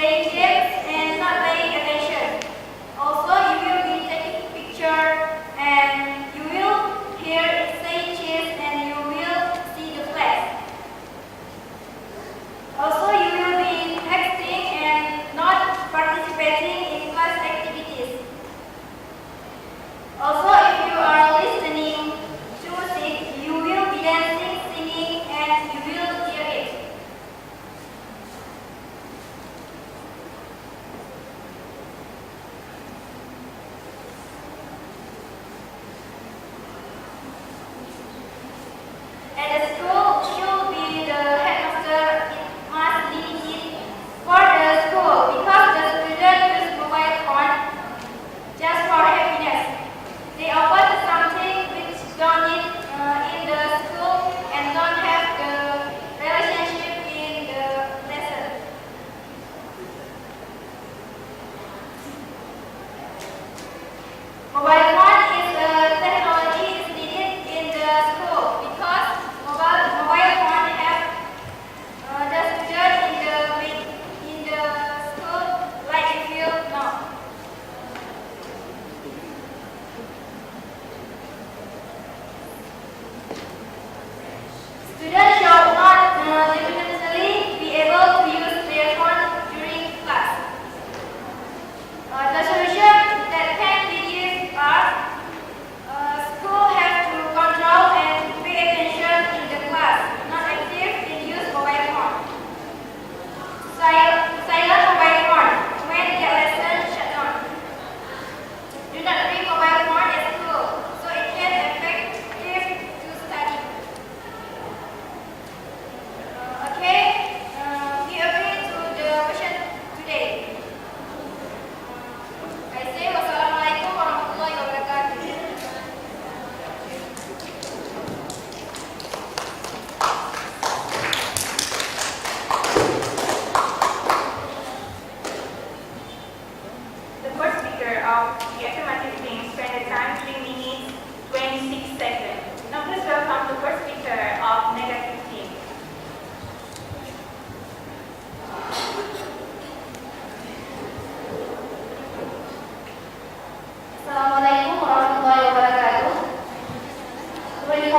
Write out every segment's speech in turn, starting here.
playing games and not paying attention. Also, you will be taking picture and you will hear speeches and you will see the flags. Also, you will be texting and not participating in class activities. Also, if you are listening to music, you will be dancing, singing, and you will hear it. At the school, you'll be the headmaster. It must lead it for the school because the students use mobile phone just for happiness. They open something which don't need in the school and don't have the relationship in the lesson. Mobile phone is a technology is needed in the school because mobile phone have the student in the school like if you know. Students should not definitely be able to use their phone during class. The solution that can be used are school have to control and pay attention in the class, not active in use mobile phone. Silent mobile phone when the lesson shut down. Do not bring mobile phone at school, so it can effective to study. Okay, we agree to the question today. I say wassalamualaikum warahmatullahi wabarakatuh. The first speaker of the affirmative team spent the time 3 minutes 26 seconds. Now please welcome the first speaker of negative team. Assalamualaikum warahmatullahi wabarakatuh. We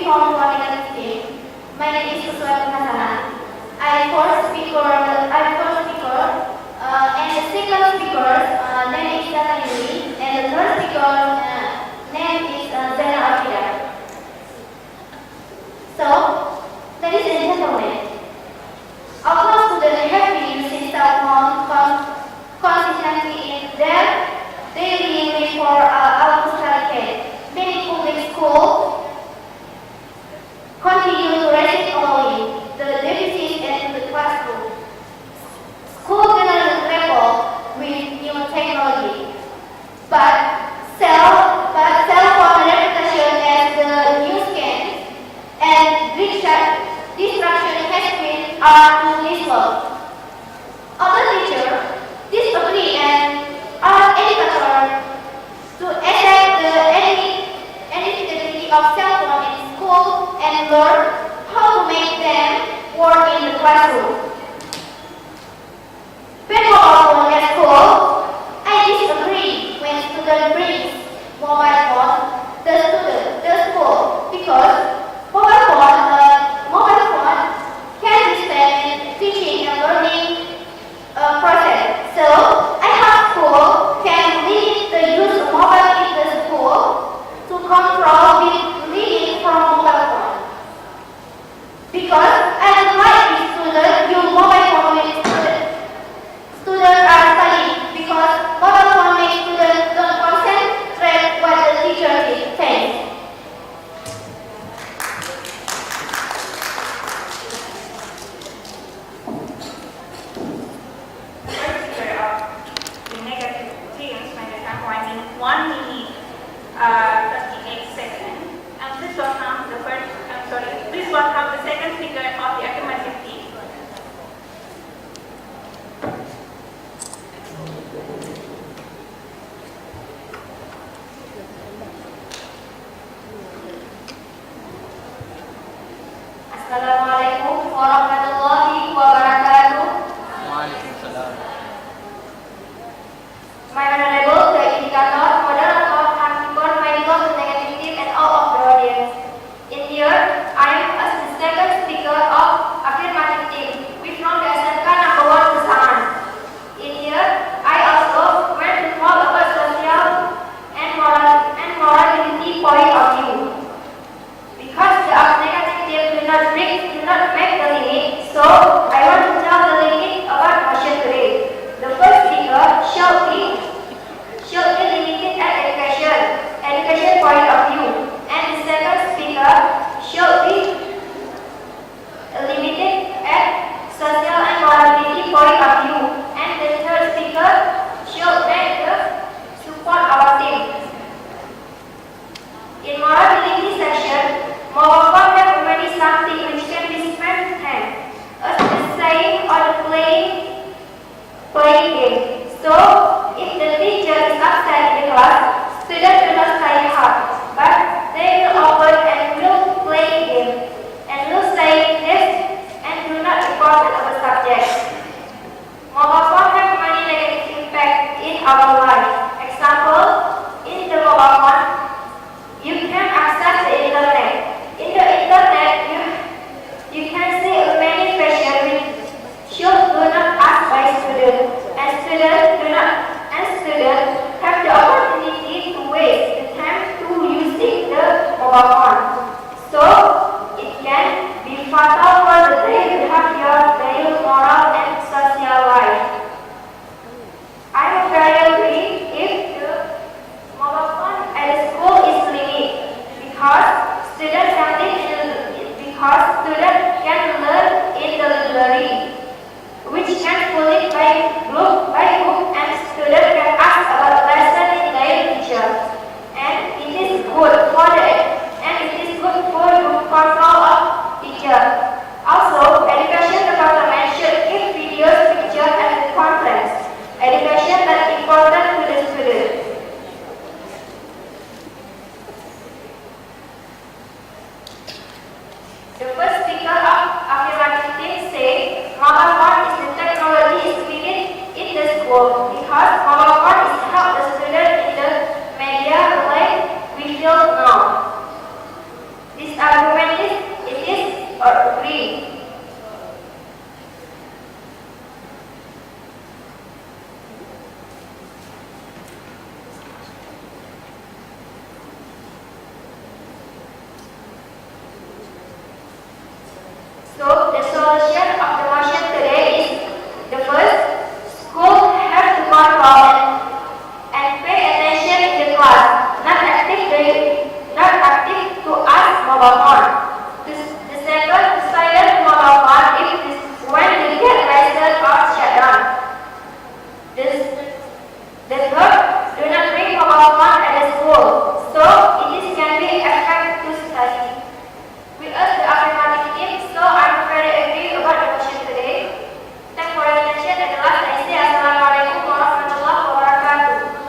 form one negative team. My name is Kuswati Hasanah. I first speaker, and the second speaker name is Dana Yuri, and the third speaker name is Zainal Afida. So, ladies and gentlemen, our students have been using cell phone consistently in their daily life for almost a decade. Many public schools continue to resist only the deficit in the classroom. School cannot grapple with new technology, but cell phone reputation as the new scan and distraction has been unresolved. Other teachers disagree and are educated to accept the inevitability of cell phone in school and learn how to make them work in the classroom. When mobile phone at school, I disagree when student brings mobile phone the school because mobile phone can be spent in teaching and learning process. So I hope school can limit the use of mobile in the school to control the reading from mobile phone. Because I would like the students use playing game. So, if the teacher is absent in class, students do not study hard, but they will open and will play game, and will study this and do not report other subjects. Mobile phone have many negative impact in our life. Example, in the mobile phone, you can access the internet. In the internet, you can see many fashion which should do not ask by students, and students have the opportunity to waste the time to using the mobile phone. So it can be fatal for the daily behavior, daily moral and social life. I am very agree if the mobile phone at the school is limited because students can learn in the library, which can fully by group, and students can ask about lesson in their teacher. And it is good for good control of teacher. Also, education department should give videos, pictures, and conference. Education that important to the students. The first speaker of affirmative team said, mobile phone is the technology is needed in the school because mobile phone is help the student in the media like we feel now. This argument is or agree. So the solution of the motion today is the first, school have to control and pay attention in the class, not active to ask mobile phone. The second, silent mobile phone when the get license or shut down. The third, do not bring mobile phone at the school, so it can be effective to study. We urge the affirmative team, so I'm very agree about the motion today. Thanks for your attention. At the last, I say Assalamualaikum warahmatullahi wabarakatuh.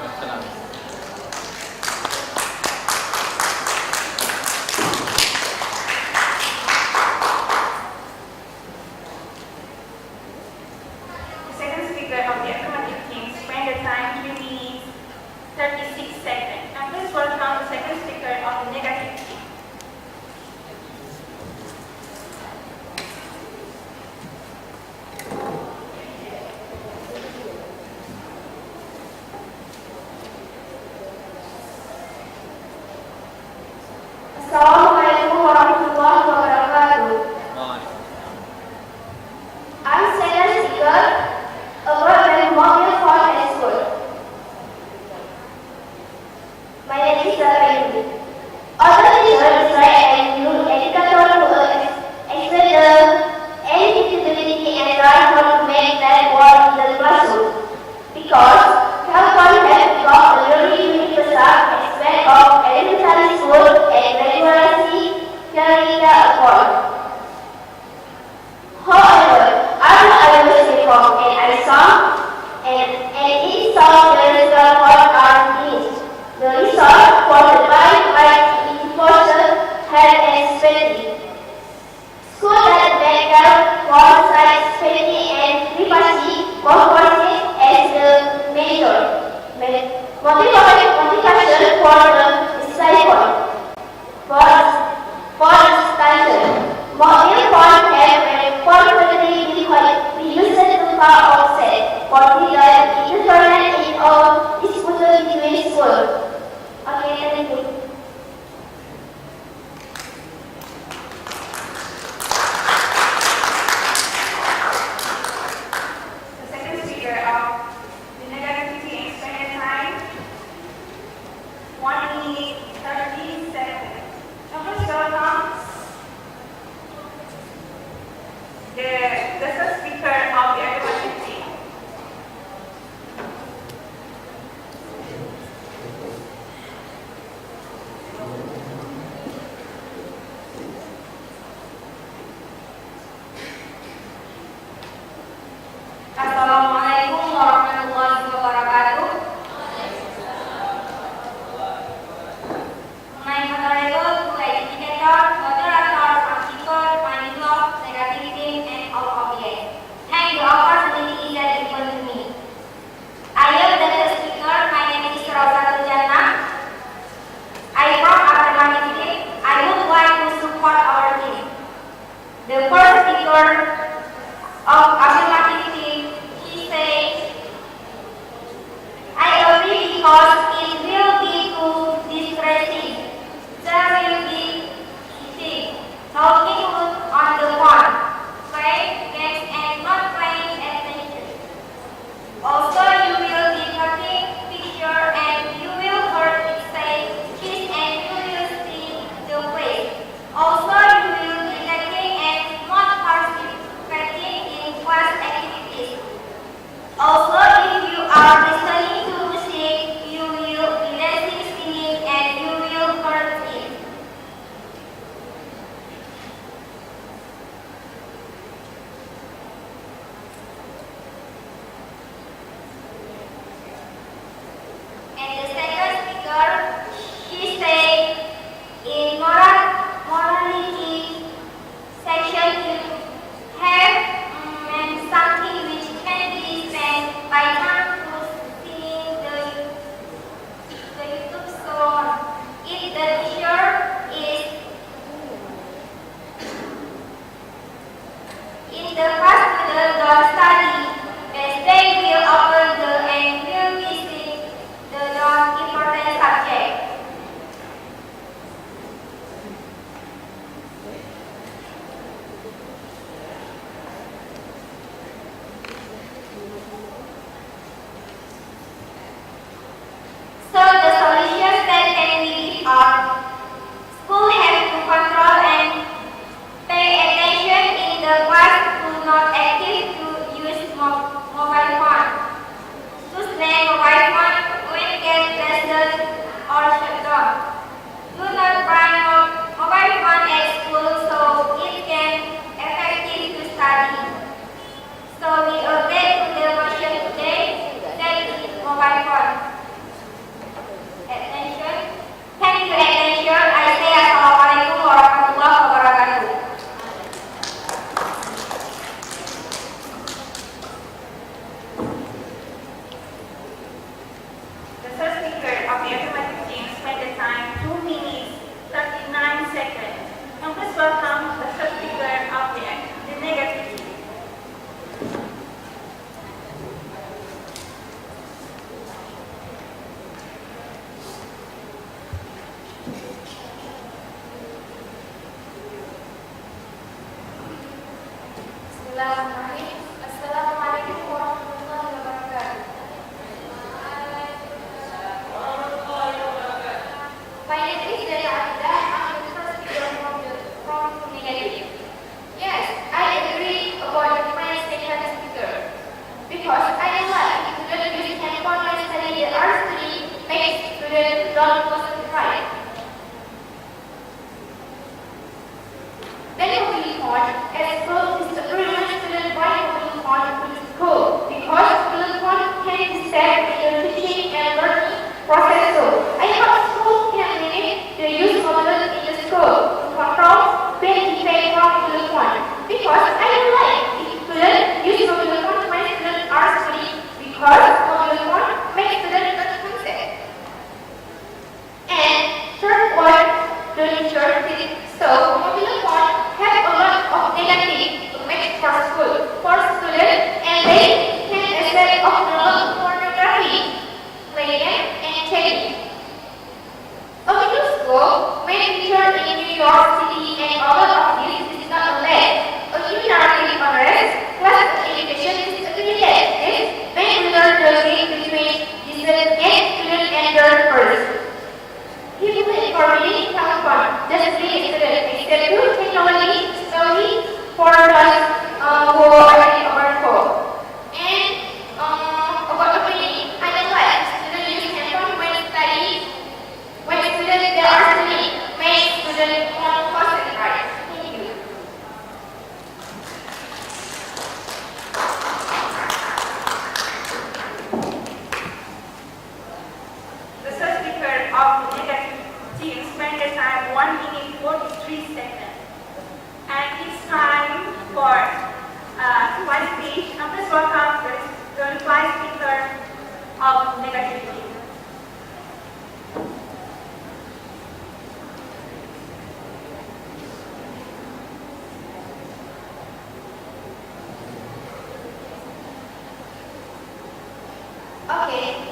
The second speaker of the affirmative team spent the time 3 minutes 36 seconds. And please welcome the second speaker of the negative team. Assalamualaikum warahmatullahi wabarakatuh. I'm second speaker about the mobile phone at school. My name is Sarayuni. Other teachers decide and use educator to explain the accessibility and try how to make that work in the classroom. Because California has got a really universal aspect of elementary school and regularity carrying accord. However, after I was reformed and I saw and it saw the result what are needs. The result for the by enforcer had expected. School that better for science, safety and privacy composite as the major motivation for the disciple. For the discussion, mobile phone have a speaker of Affirmative team, he said, I agree because it will be too distressing. There will be cheating, talking on the phone, playing games and not paying attention. Also, you will be taking pictures and you will hear it say kiss and you will see the face. Also, you will be taking and not participating in class activities. Also, if you are listening to music, you will be dancing, singing, and you will hear it. And the second speaker, he said, in morality section, you have something which can be spent by time to seeing the YouTube song. If the teacher is in the class student don't study, they will open the and will visit the non-important subject. So the solutions that can be given are school have to control and pay attention in the class, do not active to use mobile phone. To snap mobile phone when get lesson or shut down. Do not bring mobile phone at school so it can effective to study. So we update to the version today that is mobile phone. Attention. Thank you attention. I say Assalamualaikum warahmatullahi wabarakatuh. The first speaker of the affirmative team spent the time 2 minutes 39 seconds. And please welcome the first speaker of the negative team. Bismillahirrahmanirrahim. Assalamualaikum warahmatullahi wabarakatuh. My name is Dari Abida. I'm the first speaker from negative. Yes, I agree about the first second speaker because I like students using handphone when studying the art study makes students don't concentrate. Then we report as well as the student by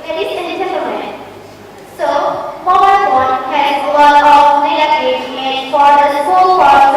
Ladies and gentlemen, so mobile phone has a lot of negative and for the school part